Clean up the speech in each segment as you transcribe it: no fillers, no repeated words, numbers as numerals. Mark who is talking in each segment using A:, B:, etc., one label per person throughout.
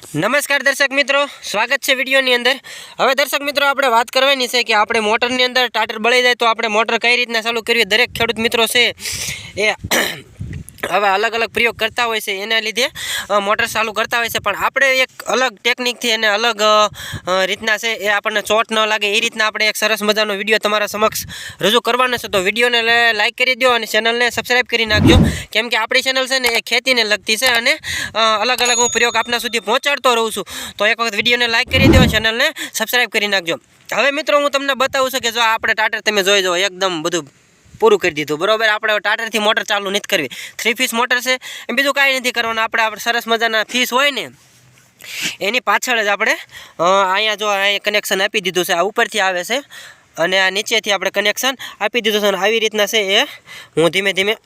A: નમસ્કાર દર્શક મિત્રો, સ્વાગત છે વિડીયોની અંદર। હવે દર્શક મિત્રો આપણે વાત કરવાની છે કે આપણે મોટરની અંદર ટાટર બળી જાય તો આપણે મોટર કઈ રીતના ચાલુ કરવી। દરેક ખેડૂત મિત્રો છે એ હવે અલગ અલગ પ્રયોગ કરતા હોય છે, એના લીધે મોટર ચાલુ કરતા હોય છે, પણ આપણે એક અલગ ટેકનિકથી અને અલગ રીતના છે એ આપણને ચોટ ન લાગે એ રીતના આપણે એક સરસ મજાનો વિડીયો તમારા સમક્ષ રજૂ કરવાનો છે। તો વિડીયોને લાઈક કરી દો અને ચેનલને સબસ્ક્રાઈબ કરી નાખજો, કેમ કે આપણી ચેનલ છે ને એ ખેતીને લગતી છે અને અલગ અલગ હું પ્રયોગ આપના સુધી પહોંચાડતો રહું છું। તો એક વખત વિડીયોને લાઈક કરી દો, ચેનલને સબસ્ક્રાઈબ કરી નાખજો। હવે મિત્રો હું તમને બતાવું છું કે જો આપણે ટાટર તમે જોઈ જાઓ એકદમ બધું પૂરું કરી દીધું, બરોબર। આપણે ટાટરથી મોટર ચાલુ નથી કરવી, 3 પીસ મોટર છે, બીજું કાંઈ નથી કરવાનું। આપણે સરસ મજાના ફીસ હોય ને એની પાછળ જ આપણે અહીંયા જો અહીંયા કનેક્શન આપી દીધું છે, આ ઉપરથી આવે છે અને આ નીચેથી આપણે કનેક્શન આપી દીધું છે અને આવી રીતના છે એ હું ધીમે ધીમે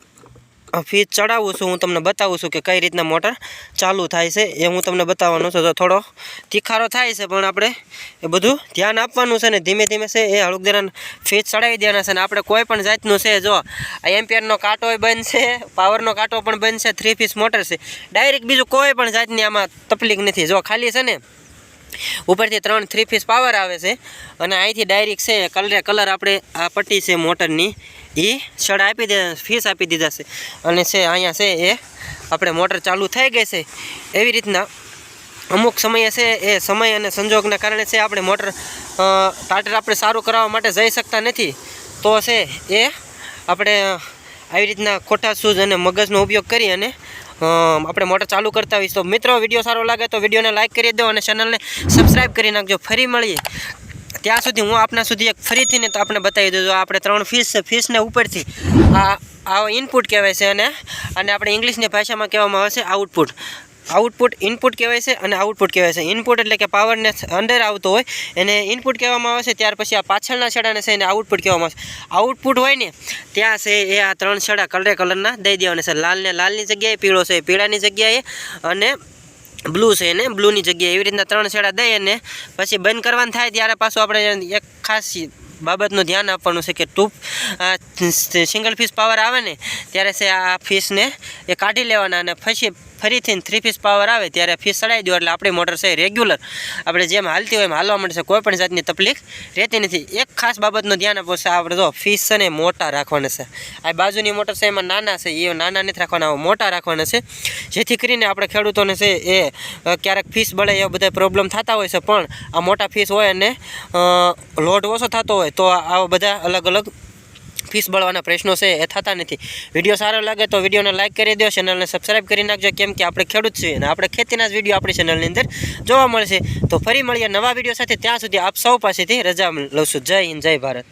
A: ફીસ ચડાવું છું। હું તમને બતાવું છું કે કઈ રીતના મોટર ચાલુ થાય છે એ હું તમને બતાવવાનો છું। તો થોડો તીખારો થાય છે પણ આપણે એ બધું ધ્યાન આપવાનું છે ને ધીમે ધીમે છે એ હળુક દેરાન ફીસ ચડાવી દેવાના છે। અને આપણે કોઈ પણ જાતનું છે જો આ એમ્પિયરનો કાંટો બંધ છે, પાવરનો કાંટો પણ બંધ છે, 3 પીસ મોટર છે, ડાયરેક્ટ બીજું કોઈ પણ જાતની આમાં તકલીફ નથી। જો ખાલી છે ને ઉપરથી 3 પીસ પાવર આવે છે અને અહીંથી ડાયરેક્ટ છે કલર આપણે આ પટ્ટી છે મોટરની એ શળ આપી દે, ફીસ આપી દીધા છે અને છે અહીંયા છે એ આપણે મોટર ચાલુ થઈ ગઈ છે। એવી રીતના અમુક સમયે છે એ સમય અને સંજોગના કારણે છે આપણે મોટર ટાટર આપણે સારું કરાવવા માટે જઈ શકતા નથી, તો છે એ આપણે આવી રીતના ખોટા સૂઝ અને મગજનો ઉપયોગ કરી અને આપણે મોટર ચાલુ કરતા હોઈશું। તો મિત્રો વિડીયો સારો લાગે તો વિડીયોને લાઈક કરી દો અને ચેનલને સબસ્ક્રાઈબ કરી નાખજો। ફરી મળીએ ત્યાં સુધી હું આપના સુધી એક ફરીથી ને તો આપણે બતાવી દઉં। આપણે 3 ફીસ છે, ફીસને ઉપરથી આ ઇનપુટ કહેવાય છે અને આપણે ઇંગ્લિશની ભાષામાં કહેવામાં આવે છે આઉટપુટ ઇનપુટ કહેવાય છે અને આઉટપુટ કહેવાય છે। ઇનપુટ એટલે કે પાવરને અંદર આવતો હોય એને ઇનપુટ કહેવામાં આવે છે, ત્યાર પછી આ પાછળના છેડાને છે એને આઉટપુટ કહેવામાં આવે છે। આઉટપુટ હોય ને ત્યાં છે એ આ 3 છેડા કલરના દઈ દેવાના છે, લાલને લાલની જગ્યાએ, પીળો છે પીળાની જગ્યાએ અને બ્લુ છે એને બ્લુની જગ્યાએ, એવી રીતના 3 છેડા દઈ અને પછી બંધ કરવાનું થાય ત્યારે પાછું આપણે એક ખાસ બાબતનું ધ્યાન આપવાનું છે કે સિંગલ ફીસ પાવર આવે ને ત્યારે છે આ ફીસને એ કાઢી લેવાના અને પછી ફરીથી 3 પીસ પાવર આવે ત્યારે ફીસ ચડાવી દો એટલે આપણી મોટર છે રેગ્યુલર આપણે જેમ હાલતી હોય એમ હાલવા મળશે, કોઈ પણ જાતની તકલીફ રહેતી નથી। એક ખાસ બાબતનું ધ્યાન આપવું છે, આપણે જો ફીસ છે ને મોટા રાખવાના છે, આ બાજુની મોટર છે એમાં નાના છે એ નાના નથી રાખવાના, મોટા રાખવાના છે, જેથી કરીને આપણે ખેડૂતોને છે એ ક્યારેક ફીસ બળે એવા બધા પ્રોબ્લેમ થતા હોય છે, પણ આ મોટા ફીસ હોય અને લોડ ઓછો થતો હોય તો આવા બધા અલગ અલગ ફીસ બળવાના પ્રશ્નો છે એ થતા નથી। વિડીયો સારો લાગે તો વિડીયોને લાઈક કરી દો, ચેનલને સબસ્ક્રાઈબ કરી નાખજો, કેમ કે આપણે ખેડૂત છીએ અને આપણે ખેતીના જ વિડીયો આપણી ચેનલની અંદર જોવા મળશે। તો ફરી મળીએ નવા વિડીયો સાથે, ત્યાં સુધી આપ સૌ પાસેથી રજા લઉં છું। જય હિન્દ, જય ભારત।